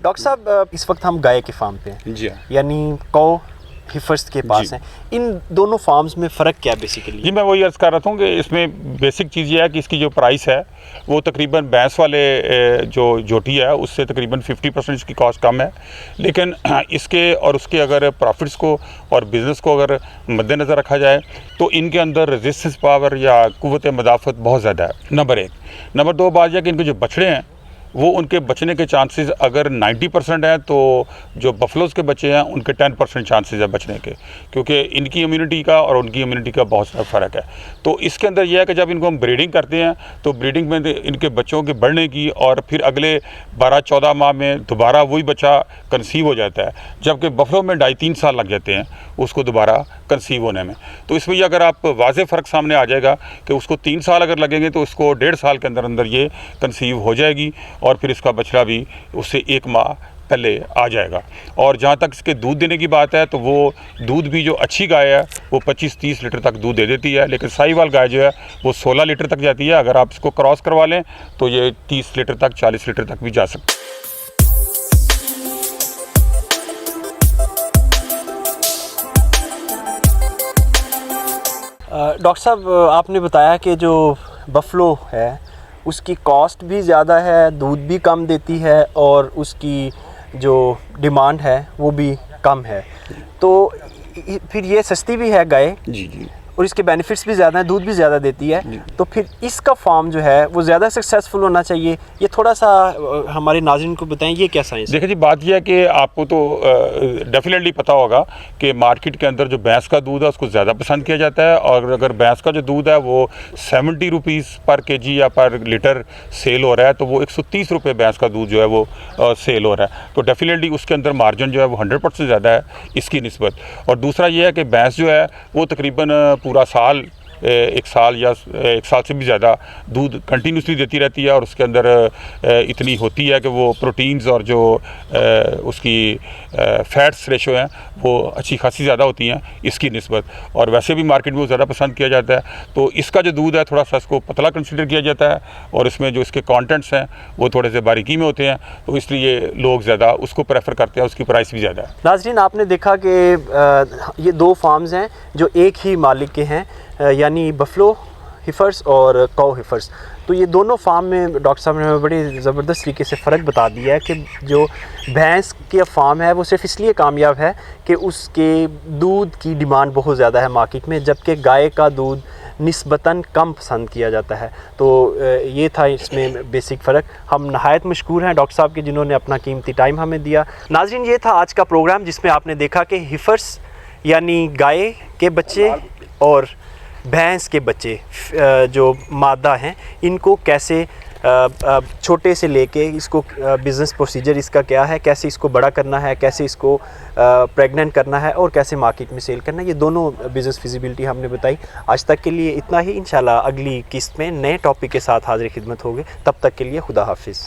Doctor साहब, इस वक्त हम गाय के फार्म पे हैं जी हाँ। यानी कौ हिफर्स के पास हैं। इन दोनों फार्म्स में फ़र्क क्या बेसिकली? जी, मैं वही अर्ज़ कर रहा था कि इसमें बेसिक चीज़ ये है कि इसकी जो प्राइस है वो तकरीबन भैंस वाले जो जोटी है उससे तकरीबन 50% इसकी कॉस्ट कम है, लेकिन इसके और उसके अगर प्रॉफिट्स को और बिज़नेस को अगर मद्देनज़र रखा जाए तो इनके अंदर रेजिस्टेंस पावर या क़ुव्वत मदाफ़त बहुत ज़्यादा है, नंबर 1। नंबर 2 बात यह कि इनके जो बछड़े हैं वो उनके बचने के चांसेस अगर 90% हैं तो जो बफलोज़ के बच्चे हैं उनके 10% चांसेस है बचने के, क्योंकि इनकी इम्यूनिटी का और उनकी इम्यूनिटी का बहुत सारा फ़र्क है। तो इसके अंदर यह है कि जब इनको हम ब्रीडिंग करते हैं तो ब्रीडिंग में इनके बच्चों के बढ़ने की और फिर अगले 12-14 माह में दोबारा वही बच्चा कंसीव हो जाता है, जबकि बफलो में 2.5-3 साल लग जाते हैं उसको दोबारा कंसीव होने में। तो इसमें अगर आप वाज़े फ़र्क सामने आ जाएगा कि उसको 3 साल अगर लगेंगे तो उसको 1.5 साल के अंदर अंदर ये कंसीव हो जाएगी और फिर इसका बछड़ा भी उससे 1 माह पहले आ जाएगा। और जहाँ तक इसके दूध देने की बात है तो वो दूध भी जो अच्छी गाय है वो 25-30 लीटर तक दूध दे देती है, लेकिन साहिवाल गाय जो है वो 16 लीटर तक जाती है। अगर आप इसको क्रॉस करवा लें तो ये 30 लीटर तक 40 लीटर तक भी जा सकती है। डॉक्टर साहब, आपने बताया कि जो बफलो है उसकी कॉस्ट भी ज़्यादा है, दूध भी कम देती है और उसकी जो डिमांड है वो भी कम है, तो फिर ये सस्ती भी है गाय जी जी, और इसके बेनिफिट्स भी ज़्यादा हैं, दूध भी ज़्यादा देती है, तो फिर इसका फार्म जो है वो ज़्यादा सक्सेसफुल होना चाहिए। ये थोड़ा सा हमारे नाज़रीन को बताएं, ये क्या साइंस है? देखिए जी, बात यह है कि आपको तो डेफिनेटली पता होगा कि मार्केट के अंदर जो भैंस का दूध है उसको ज़्यादा पसंद किया जाता है, और अगर भैंस का जो दूध है वो 70 रुपीज़ पर केजी या पर लीटर सेल हो रहा है तो वो 130 रुपये भैंस का दूध जो है वो सेल हो रहा है, तो डेफिनेटली उसके अंदर मार्जिन जो है वो 100% ज़्यादा है इसकी निस्बत। और दूसरा ये है कि भैंस जो है वो तकरीबन पूरा साल 1 साल या 1 साल से भी ज़्यादा दूध कंटिन्यूसली देती रहती है, और उसके अंदर इतनी होती है कि वो प्रोटीन्स और जो उसकी फैट्स रेशो हैं वो अच्छी खासी ज़्यादा होती हैं इसकी निस्बत, और वैसे भी मार्केट में वो ज़्यादा पसंद किया जाता है। तो इसका जो दूध है थोड़ा सा इसको पतला कंसिडर किया जाता है, और इसमें जो इसके कंटेंट्स हैं वो थोड़े से बारीकी में होते हैं, तो इसलिए लोग ज़्यादा उसको प्रेफर करते हैं, उसकी प्राइस भी ज़्यादा है। नाज़रीन, आपने देखा कि ये 2 फार्म्स हैं जो एक ही मालिक के हैं, यानी बफलो हिफर्स और कौ हिफर्स। तो ये दोनों फार्म में डॉक्टर साहब ने बड़ी ज़बरदस्त तरीके से फ़र्क बता दिया है कि जो भैंस का फार्म है वो सिर्फ इसलिए कामयाब है कि उसके दूध की डिमांड बहुत ज़्यादा है मार्केट में, जबकि गाय का दूध निस्बतन कम पसंद किया जाता है। तो ये था इसमें बेसिक फ़र्क। हम नहायत मशकूर हैं डॉक्टर साहब के जिन्होंने अपना कीमती टाइम हमें दिया। नाज़रीन, ये था आज का प्रोग्राम जिसमें आपने देखा कि हिफर्स यानी गाय के बच्चे और भैंस के बच्चे जो मादा हैं इनको कैसे छोटे से लेके इसको बिज़नेस प्रोसीजर इसका क्या है, कैसे इसको बड़ा करना है, कैसे इसको प्रेग्नेंट करना है और कैसे मार्केट में सेल करना है, ये दोनों बिज़नेस फिजिबिलिटी हमने बताई। आज तक के लिए इतना ही। इंशाल्लाह अगली किस्त में नए टॉपिक के साथ हाज़िर खिदमत होंगे। तब तक के लिए खुदा हाफिज़।